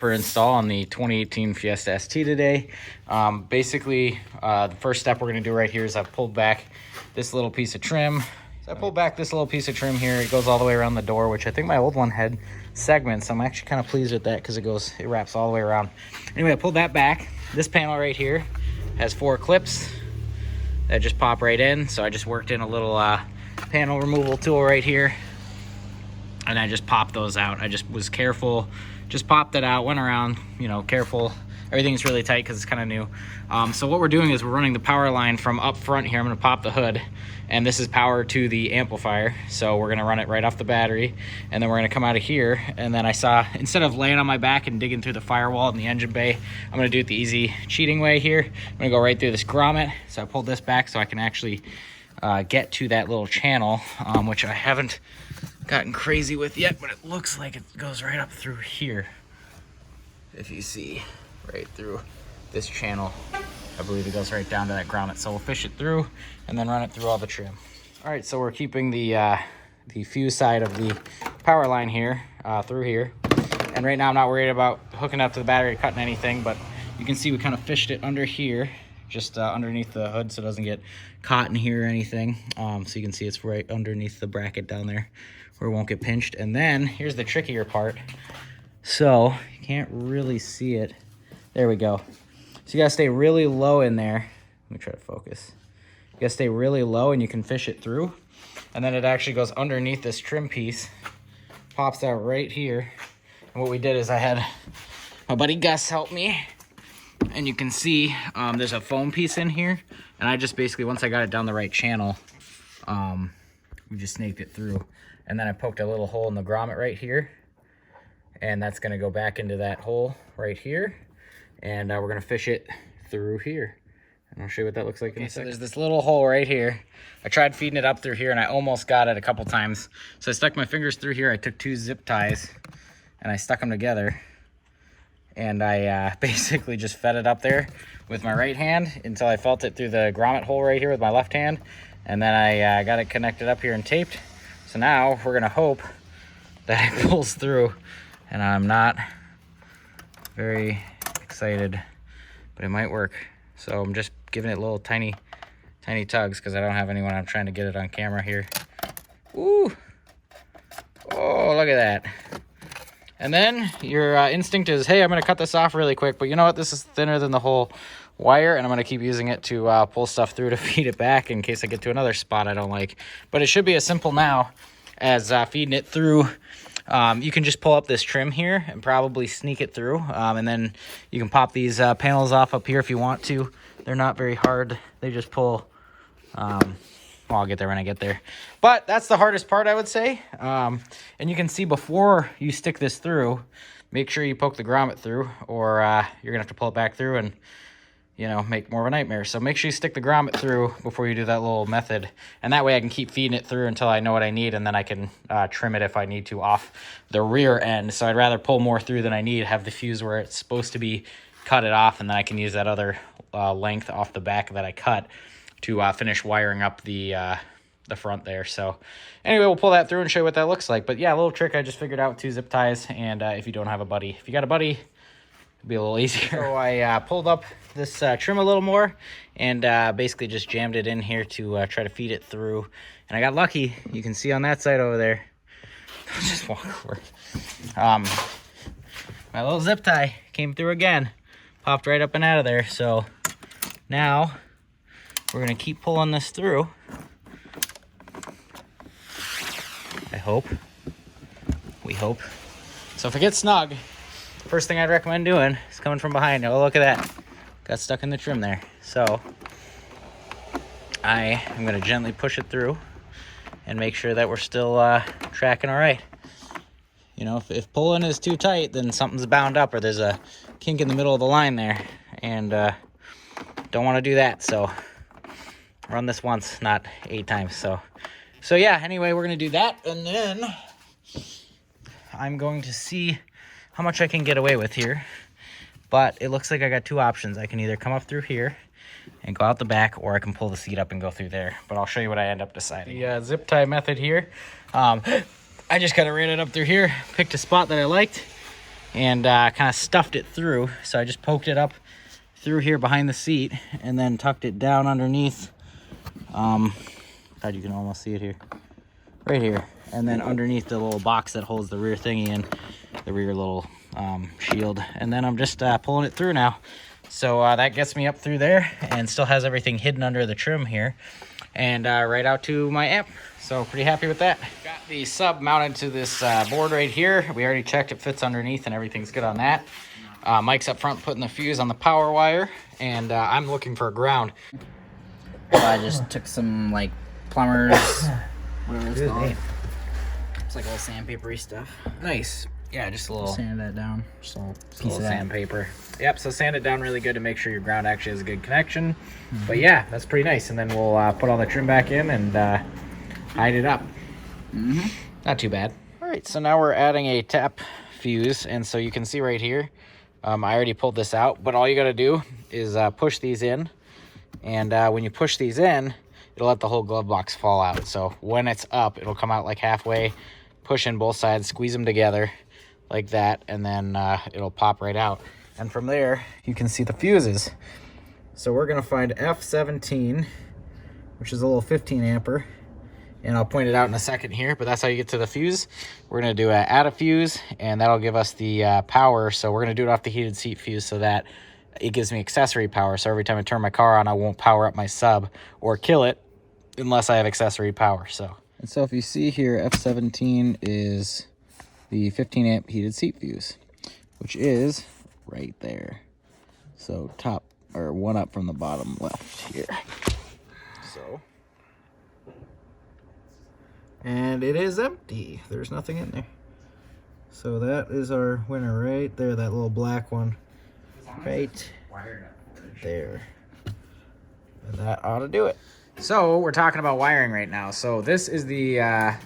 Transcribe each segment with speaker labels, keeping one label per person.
Speaker 1: for install on the 2018 Fiesta ST today. Basically, the first step we're going to do right here is I've pulled back this little piece of trim. So I pulled back this little piece of trim here. It goes all the way around the door, which I think my old one had segments. I'm actually kind of pleased with that because it wraps all the way around. Anyway, I pulled that back. This panel right here has 4 clips that just pop right in. So I just worked in a little panel removal tool right here, and I just popped those out. I just was careful, just popped it out, went around, you know, careful. Everything's really tight because it's kind of new. So what we're doing is we're running the power line from up front here. I'm going to pop the hood, and this is power to the amplifier. So we're going to run it right off the battery, and then we're going to come out of here. And then I saw, instead of laying on my back and digging through the firewall in the engine bay, I'm going to do it the easy cheating way here. I'm going to go right through this grommet. So I pulled this back so I can actually get to that little channel, which I haven't gotten crazy with yet, but it looks like it goes right up through here. If you see, right through this channel, I believe it goes right down to that grommet. So we'll fish it through and then run it through all the trim. All right, so we're keeping the fuse side of the power line here through here. And right now I'm not worried about hooking up to the battery, cutting anything, but you can see we kind of fished it under here, just underneath the hood so it doesn't get caught in here or anything. So you can see it's right underneath the bracket down there where it won't get pinched. And then here's the trickier part. So you can't really see it. There we go. So you gotta stay really low in there. Let me try to focus. You gotta stay really low and you can fish it through. And then it actually goes underneath this trim piece, pops out right here. And what we did is I had my buddy Gus help me. And you can see there's a foam piece in here. And I just basically, once I got it down the right channel, we just snaked it through. And then I poked a little hole in the grommet right here. And that's gonna go back into that hole right here. And we're gonna fish it through here. And I'll show you what that looks like in a second. So there's this little hole right here. I tried feeding it up through here and I almost got it a couple times. So I stuck my fingers through here. I took 2 zip ties and I stuck them together. And I basically just fed it up there with my right hand until I felt it through the grommet hole right here with my left hand. And then I got it connected up here and taped. So now we're gonna hope that it pulls through. And I'm not very excited, but it might work. So I'm just giving it little tiny tugs because I don't have anyone. I'm trying to get it on camera here. Ooh. Oh, look at that. And then your instinct is, hey, I'm gonna cut this off really quick, but you know what? This is thinner than the whole wire, and I'm gonna keep using it to pull stuff through to feed it back in case I get to another spot I don't like. But it should be as simple now as feeding it through. You can just pull up this trim here and probably sneak it through. And then you can pop these panels off up here if you want to. They're not very hard. They just pull. Well, I'll get there when I get there. But that's the hardest part, I would say. And you can see before you stick this through, make sure you poke the grommet through, or you're going to have to pull it back through and, you know, make more of a nightmare. So make sure you stick the grommet through before you do that little method. And that way I can keep feeding it through until I know what I need, and then I can trim it if I need to off the rear end. So I'd rather pull more through than I need, have the fuse where it's supposed to be, cut it off, and then I can use that other length off the back that I cut to finish wiring up the front there. So anyway, we'll pull that through and show you what that looks like. But yeah, a little trick I just figured out with 2 zip ties, and if you don't have a buddy. If you got a buddy, it'll be a little easier. So I pulled up this trim a little more and basically just jammed it in here to try to feed it through. And I got lucky. You can see on that side over there. I'll just walk over. My little zip tie came through again. Popped right up and out of there. So now we're gonna keep pulling this through. I hope. We hope. So if it gets snug, first thing I'd recommend doing is coming from behind. Oh, look at that. Got stuck in the trim there. So I am going to gently push it through and make sure that we're still tracking all right. You know, if pulling is too tight, then something's bound up or there's a kink in the middle of the line there. And don't want to do that. So run this once, not 8 times. So yeah, anyway, we're going to do that. And then I'm going to see how much I can get away with here. But it looks like I got 2 options. I can either come up through here and go out the back, or I can pull the seat up and go through there. But I'll show you what I end up deciding. The zip tie method here. I just kind of ran it up through here, picked a spot that I liked, and kind of stuffed it through. So I just poked it up through here behind the seat and then tucked it down underneath. God, you can almost see it here, right here. And then underneath the little box that holds the rear thingy in, the rear little shield. And then I'm just pulling it through now. So that gets me up through there and still has everything hidden under the trim here. And right out to my amp. So pretty happy with that. Got the sub mounted to this board right here. We already checked it fits underneath and everything's good on that. Mike's up front putting the fuse on the power wire, and I'm looking for a ground.
Speaker 2: So I just took some like plumbers, whatever it's called. It's like all sandpapery stuff.
Speaker 1: Nice. Yeah, just a little
Speaker 2: Sand that down. Just a little piece of
Speaker 1: sandpaper. Yep, so sand it down really good to make sure your ground actually has a good connection. But yeah, that's pretty nice. And then we'll put all the trim back in and hide it up. Not too bad. All right, so now we're adding a tap fuse. And so you can see right here, I already pulled this out. But all you got to do is push these in. And when you push these in, it'll let the whole glove box fall out. So when it's up, it'll come out like halfway, push in both sides, squeeze them together like that, and then it'll pop right out. And from there, you can see the fuses. So we're gonna find F17, which is a little 15 amper, and I'll point it out in a second here, but that's how you get to the fuse. We're gonna do add a fuse, and that'll give us the power. So we're gonna do it off the heated seat fuse so that it gives me accessory power. So every time I turn my car on, I won't power up my sub or kill it unless I have accessory power. And so if you see here, F17 is the 15 amp heated seat fuse, which is right there. So top, or one up from the bottom left here. So, and it is empty. There's nothing in there. So that is our winner right there, that little black one. Right there. And that ought to do it. So we're talking about wiring right now. So this is the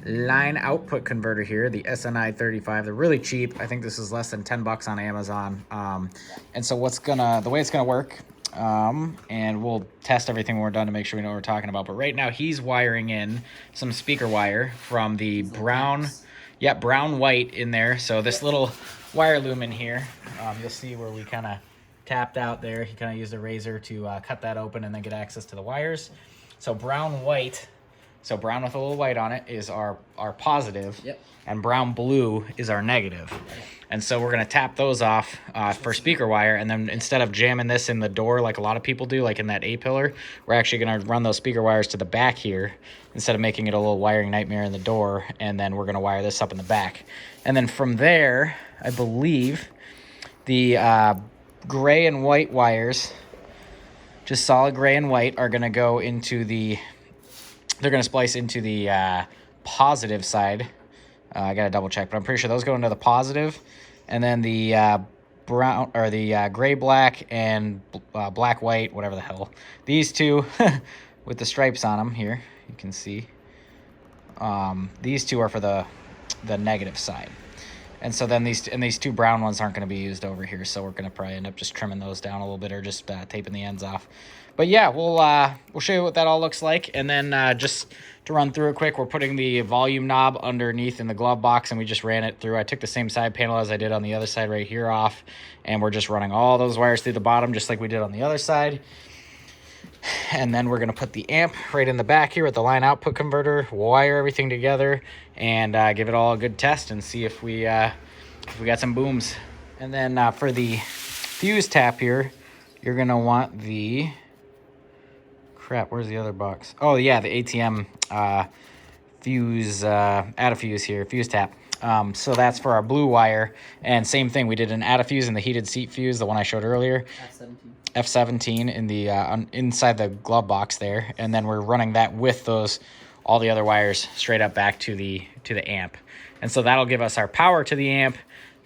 Speaker 1: line output converter here, the SNI 35. They're really cheap. I think this is less than 10 bucks on Amazon. And so the way it's gonna work, and we'll test everything when we're done to make sure we know what we're talking about. But right now he's wiring in some speaker wire from the brown white in there. So this little wire loom in here, you'll see where we kind of tapped out there. He kind of used a razor to cut that open and then get access to the wires. So brown white, so brown with a little white on it is our positive, and brown blue is our negative. And so we're gonna tap those off for speaker wire, and then instead of jamming this in the door like a lot of people do, like in that A-pillar, we're actually gonna run those speaker wires to the back here instead of making it a little wiring nightmare in the door, and then we're gonna wire this up in the back. And then from there, I believe the gray and white wires, just solid gray and white, are gonna go into they're gonna splice into the positive side. I gotta double check, but I'm pretty sure those go into the positive. And then the brown, or the gray black and black white, whatever the hell, these two with the stripes on them here, you can see, these two are for the negative side. And so then these two brown ones aren't going to be used over here, so we're going to probably end up just trimming those down a little bit, or just taping the ends off. But yeah, we'll show you what that all looks like. And then just to run through it quick, we're putting the volume knob underneath in the glove box, and we just ran it through. I took the same side panel as I did on the other side right here off, and we're just running all those wires through the bottom just like we did on the other side. And then we're going to put the amp right in the back here with the line output converter, wire everything together, and give it all a good test and see if we got some booms. And then for the fuse tap here, you're going to want the... Crap, where's the other box? Oh, yeah, the ATM fuse, add a fuse here, fuse tap. So that's for our blue wire. And same thing, we did an add a fuse in the heated seat fuse, the one I showed earlier. F17 in the inside the glove box there, and then we're running that with all the other wires straight up back to the amp. And so that'll give us our power to the amp.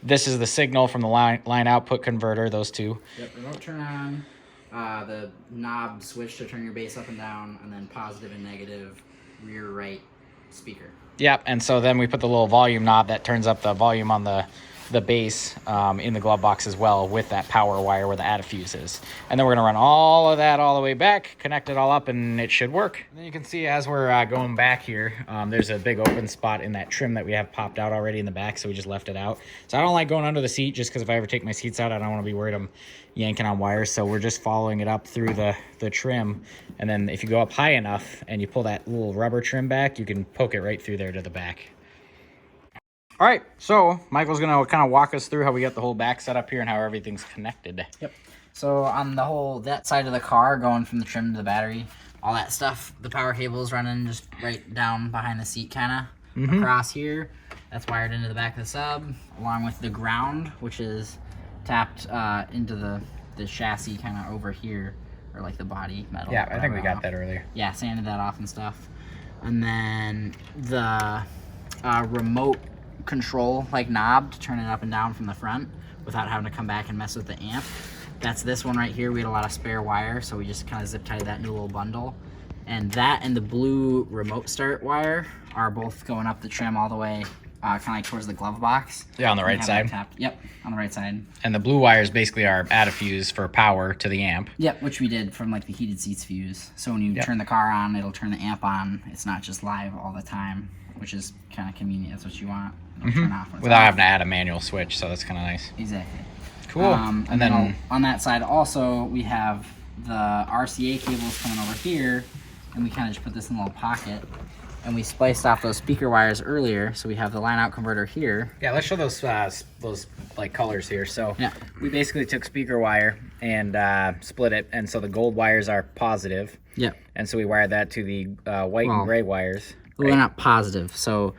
Speaker 1: This is the signal from the line output converter, those two.
Speaker 2: Yep, remote turn on, the knob switch to turn your bass up and down, and then positive and negative rear right speaker.
Speaker 1: Yep, and so then we put the little volume knob that turns up the volume on the the bass in the glove box as well with that power wire where the fuse is. And then we're gonna run all of that all the way back, connect it all up, and it should work. And then you can see as we're going back here, there's a big open spot in that trim that we have popped out already in the back, so we just left it out. So I don't like going under the seat just because if I ever take my seats out, I don't want to be worried I'm yanking on wires. So we're just following it up through the trim. And then if you go up high enough and you pull that little rubber trim back, you can poke it right through there to the back. All right, so Michael's gonna kind of walk us through how we got the whole back set up here and how everything's connected.
Speaker 2: Yep. So on that side of the car, going from the trim to the battery, all that stuff, the power cable's running just right down behind the seat, kind of across here. That's wired into the back of the sub, along with the ground, which is tapped into the chassis kind of over here, or like the body metal.
Speaker 1: Yeah, I think we got that earlier.
Speaker 2: Yeah, sanded that off and stuff. And then the remote control like knob to turn it up and down from the front without having to come back and mess with the amp. That's this one right here. We had a lot of spare wire, so we just kind of zip tied that new little bundle. And that and the blue remote start wire are both going up the trim all the way kind of like towards the glove box.
Speaker 1: Yeah, on the right side.
Speaker 2: Yep, on the right side.
Speaker 1: And the blue wires basically are fuse for power to the amp.
Speaker 2: Yep, which we did from like the heated seats fuse. So when you turn the car on, it'll turn the amp on. It's not just live all the time, which is kind of convenient. That's what you want. Turn off
Speaker 1: without having to add a manual switch, so that's kind of nice.
Speaker 2: Exactly.
Speaker 1: Cool.
Speaker 2: And then on that side also, we have the RCA cables coming over here, and we kind of just put this in a little pocket. And we spliced off those speaker wires earlier, so we have the line out converter here.
Speaker 1: Yeah, let's show those like colors here. So we basically took speaker wire and split it, and so the gold wires are positive.
Speaker 2: Yep.
Speaker 1: And so we wired that to the white and gray wires.
Speaker 2: Well, they're not positive. So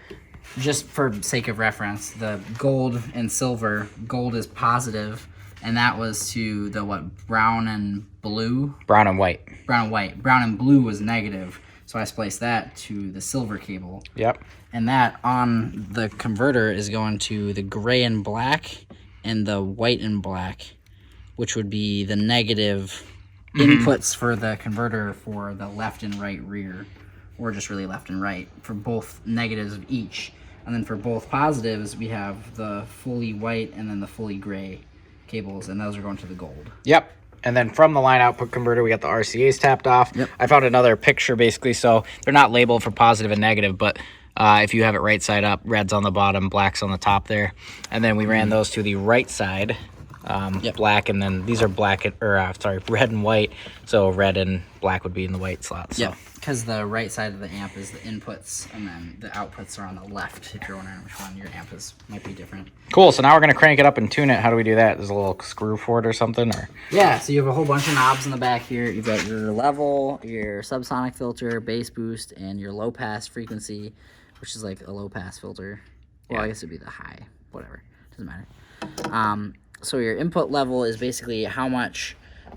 Speaker 2: just for sake of reference, the gold and silver, gold is positive, and that was to the brown and blue?
Speaker 1: Brown and white.
Speaker 2: Brown and white. Brown and blue was negative. So I spliced that to the silver cable.
Speaker 1: Yep.
Speaker 2: And that on the converter is going to the gray and black and the white and black, which would be the negative inputs for the converter for the left and right rear, or just really left and right, for both negatives of each. And then for both positives, we have the fully white and then the fully gray cables, and those are going to the gold.
Speaker 1: Yep. And then from the line output converter, we got the RCAs tapped off. Yep. I found another picture basically, so they're not labeled for positive and negative, but if you have it right side up, red's on the bottom, black's on the top there. And then we ran those to the right side, black, and then these are red and white, so red and black would be in the white slot. So.
Speaker 2: Yep, because the right side of the amp is the inputs, and then the outputs are on the left, if you're wondering which one your amp might be different.
Speaker 1: Cool, so now we're going to crank it up and tune it. How do we do that? There's a little screw for it or something? Or
Speaker 2: yeah, so you have a whole bunch of knobs in the back here. You've got your level, your subsonic filter, bass boost, and your low pass frequency, which is like a low pass filter. Well, I guess it'd be the high, whatever, doesn't matter. So your input level is basically how much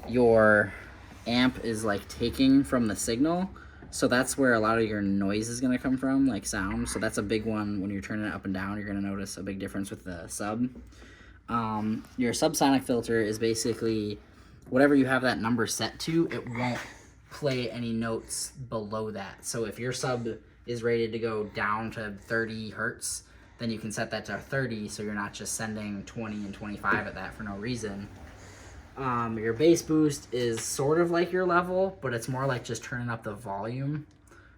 Speaker 2: your amp is like taking from the signal. So that's where a lot of your noise is going to come from, like sound. So that's a big one. When you're turning it up and down, you're going to notice a big difference with the sub. Your subsonic filter is basically whatever you have that number set to, it won't play any notes below that. So if your sub is rated to go down to 30 hertz, then you can set that to 30, so you're not just sending 20 and 25 at that for no reason. Your bass boost is sort of like your level, but it's more like just turning up the volume.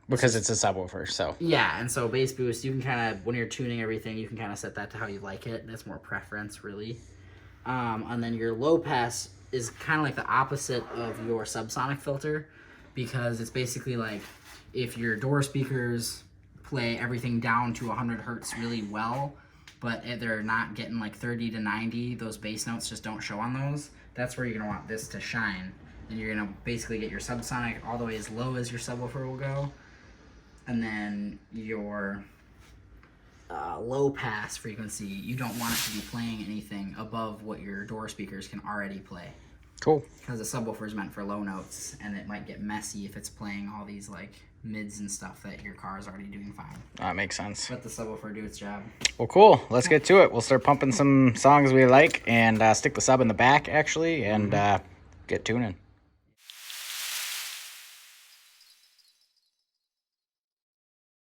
Speaker 1: Because it's a subwoofer, so.
Speaker 2: Yeah, and so bass boost, you can kind of, when you're tuning everything, you can kind of set that to how you like it. That's more preference, really. And then your low pass is kind of like the opposite of your subsonic filter, because it's basically like if your door speakers play everything down to 100 hertz really well, but they're not getting like 30 to 90, those bass notes just don't show on those. That's where you're going to want this to shine. And you're going to basically get your subsonic all the way as low as your subwoofer will go. And then your low pass frequency, you don't want it to be playing anything above what your door speakers can already play.
Speaker 1: Cool.
Speaker 2: Because the subwoofer is meant for low notes, and it might get messy if it's playing all these like mids and stuff that your car is already doing fine.
Speaker 1: That makes sense.
Speaker 2: Let the subwoofer do its job.
Speaker 1: Well, cool. Let's get to it. We'll start pumping some songs we like and stick the sub in the back, actually, and get tuning.